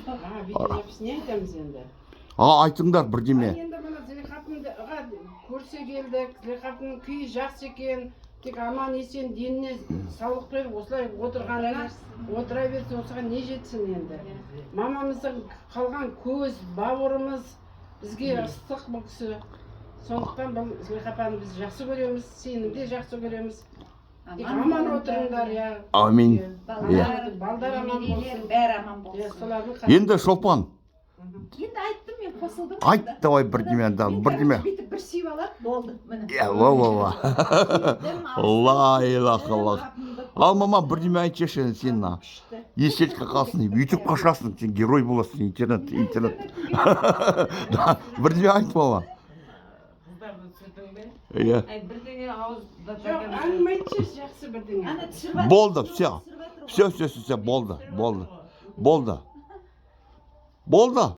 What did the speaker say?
Видео запись не айтамыз енді. Айтыңдар бірдеме. Енді мына Зілихапынға көрсе келдік. Зілихапынның күйі жақсы екен. Тек аман есен деніне саулық беріп осылай отырғанына отыра берсе осыған не жетсін енді. Мамамыздың қалған көз, бауырымыз бізге ыстық бұл кісі. Сондықтан бұл Зілихапаны біз жақсы көреміз, сені де жақсы көреміз. Тек аман отырыңдар, я. Амин. Балдар аман болсын. Бәрі аман болсын. Енді Шолпан. Енді айттым мен, қосылдым. Айт давай бірдеме, бірдеме. Бүйтіп бір сүйіп алады, болды. Ла илаха илlallah. Ал мама бірдеме айтшы сен естелікке қалсын, YouTube қашасың, сен герой боласың, интернет. Бірдеме айт бала. Бірдеңе ауызда Жоқ, әңгіме айтшы, жақсы бірдеңе. Болды, все, болды.